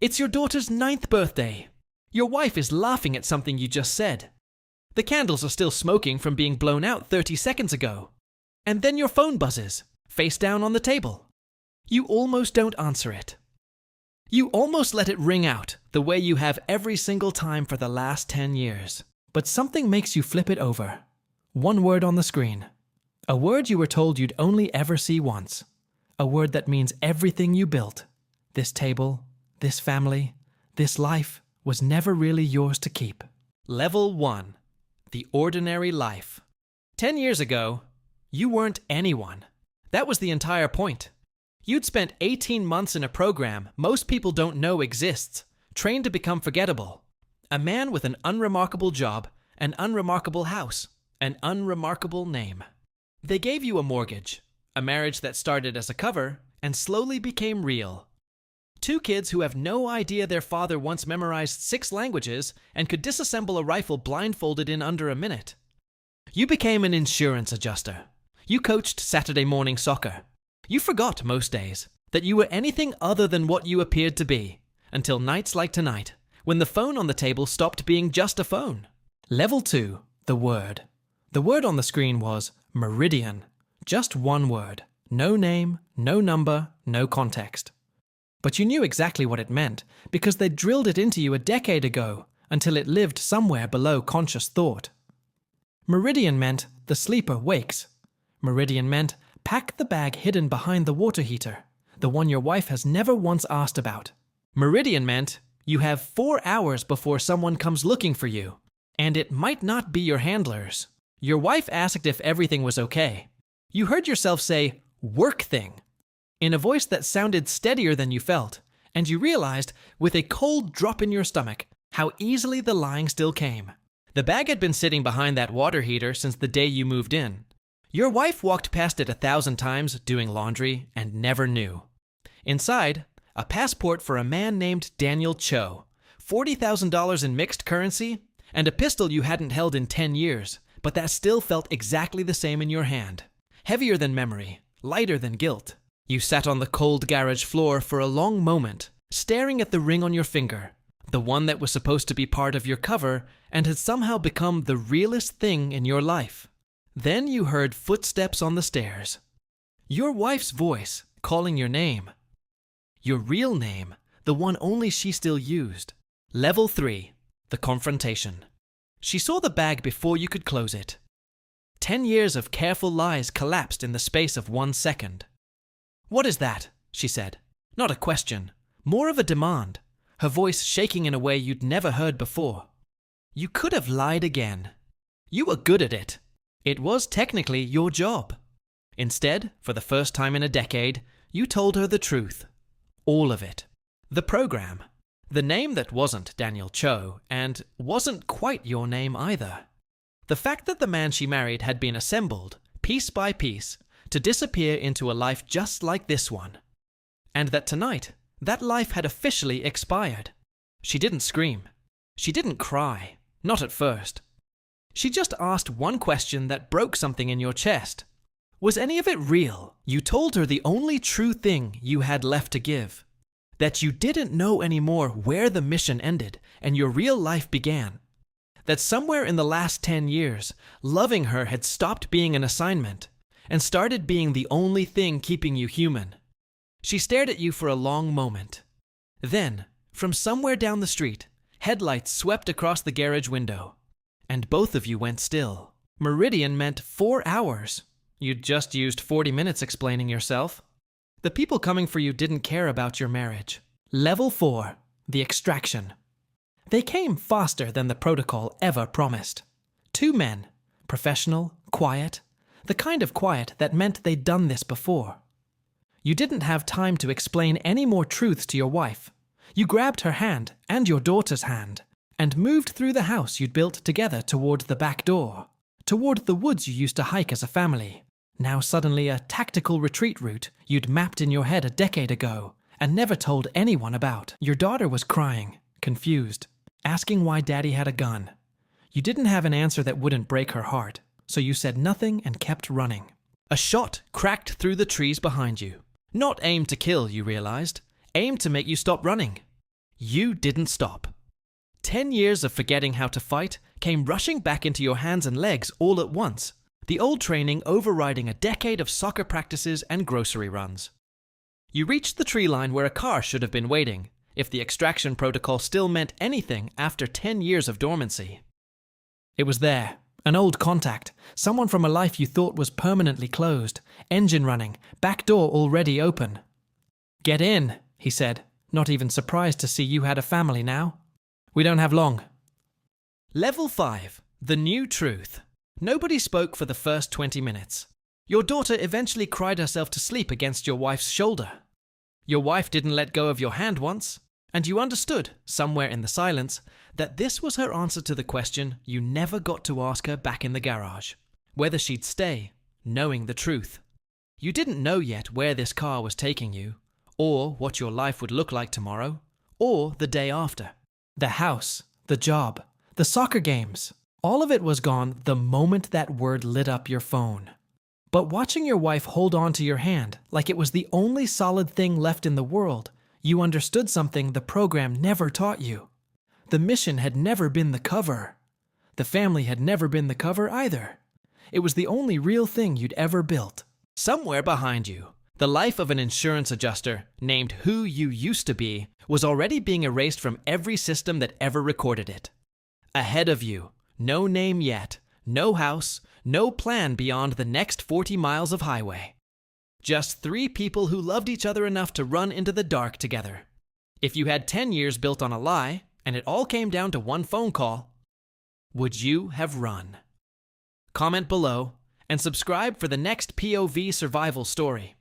It's your daughter's 9th birthday. Your wife is laughing at something you just said. The candles are still smoking from being blown out 30 seconds ago. And then your phone buzzes, face down on the table. You almost don't answer it. You almost let it ring out the way you have every single time for the last 10 years. But something makes you flip it over. One word on the screen. A word you were told you'd only ever see once. A word that means everything you built. This table, this family, this life was never really yours to keep. Level 1. The ordinary life. 10 years ago, you weren't anyone. That was the entire point. You'd spent 18 months in a program most people don't know exists, trained to become forgettable. A man with an unremarkable job, an unremarkable house, an unremarkable name. They gave you a mortgage, a marriage that started as a cover and slowly became real. 2 kids who have no idea their father once memorized 6 languages and could disassemble a rifle blindfolded in under a minute. You became an insurance adjuster. You coached Saturday morning soccer. You forgot most days that you were anything other than what you appeared to be, until nights like tonight, when the phone on the table stopped being just a phone. Level 2, the word. The word on the screen was meridian. Just one word. No name, no number, no context. But you knew exactly what it meant because they drilled it into you a decade ago until it lived somewhere below conscious thought. Meridian meant the sleeper wakes. Meridian meant pack the bag hidden behind the water heater, the one your wife has never once asked about. Meridian meant you have 4 hours before someone comes looking for you, and it might not be your handlers. Your wife asked if everything was okay. You heard yourself say, "work thing," in a voice that sounded steadier than you felt, and you realized, with a cold drop in your stomach, how easily the lying still came. The bag had been sitting behind that water heater since the day you moved in. Your wife walked past it 1,000 times doing laundry and never knew. Inside, a passport for a man named Daniel Cho, $40,000 in mixed currency, and a pistol you hadn't held in 10 years, but that still felt exactly the same in your hand. Heavier than memory, lighter than guilt. You sat on the cold garage floor for a long moment, staring at the ring on your finger, the one that was supposed to be part of your cover and had somehow become the realest thing in your life. Then you heard footsteps on the stairs. Your wife's voice calling your name. Your real name, the one only she still used. Level 3, the confrontation. She saw the bag before you could close it. 10 years of careful lies collapsed in the space of 1 second. "What is that?" she said. Not a question, more of a demand, her voice shaking in a way you'd never heard before. You could have lied again. You were good at it. It was technically your job. Instead, for the first time in a decade, you told her the truth. All of it. The program. The name that wasn't Daniel Cho, and wasn't quite your name either. The fact that the man she married had been assembled, piece by piece, to disappear into a life just like this one. And that tonight, that life had officially expired. She didn't scream. She didn't cry. Not at first. She just asked one question that broke something in your chest. Was any of it real? You told her the only true thing you had left to give. That you didn't know anymore where the mission ended and your real life began. That somewhere in the last 10 years, loving her had stopped being an assignment and started being the only thing keeping you human. She stared at you for a long moment. Then, from somewhere down the street, headlights swept across the garage window, and both of you went still. Meridian meant 4 hours. You'd just used 40 minutes explaining yourself. The people coming for you didn't care about your marriage. Level 4, the extraction. They came faster than the protocol ever promised. 2 men, professional, quiet, the kind of quiet that meant they'd done this before. You didn't have time to explain any more truths to your wife. You grabbed her hand and your daughter's hand and moved through the house you'd built together toward the back door, toward the woods you used to hike as a family. Now suddenly a tactical retreat route you'd mapped in your head a decade ago and never told anyone about. Your daughter was crying, confused, asking why Daddy had a gun. You didn't have an answer that wouldn't break her heart, so you said nothing and kept running. A shot cracked through the trees behind you. Not aimed to kill, you realized. Aimed to make you stop running. You didn't stop. 10 years of forgetting how to fight came rushing back into your hands and legs all at once, the old training overriding a decade of soccer practices and grocery runs. You reached the tree line where a car should have been waiting, if the extraction protocol still meant anything after 10 years of dormancy. It was there, an old contact, someone from a life you thought was permanently closed, engine running, back door already open. "Get in," he said, not even surprised to see you had a family now. "We don't have long." Level 5. The New Truth. Nobody spoke for the first 20 minutes. Your daughter eventually cried herself to sleep against your wife's shoulder. Your wife didn't let go of your hand once, and you understood, somewhere in the silence, that this was her answer to the question you never got to ask her back in the garage: whether she'd stay, knowing the truth. You didn't know yet where this car was taking you, or what your life would look like tomorrow, or the day after. The house, the job, the soccer games, all of it was gone the moment that word lit up your phone. But watching your wife hold on to your hand like it was the only solid thing left in the world, you understood something the program never taught you. The mission had never been the cover. The family had never been the cover either. It was the only real thing you'd ever built. Somewhere behind you, the life of an insurance adjuster named Who You Used to Be was already being erased from every system that ever recorded it. Ahead of you, no name yet, no house, no plan beyond the next 40 miles of highway. Just 3 people who loved each other enough to run into the dark together. If you had 10 years built on a lie, and it all came down to one phone call, would you have run? Comment below and subscribe for the next POV survival story.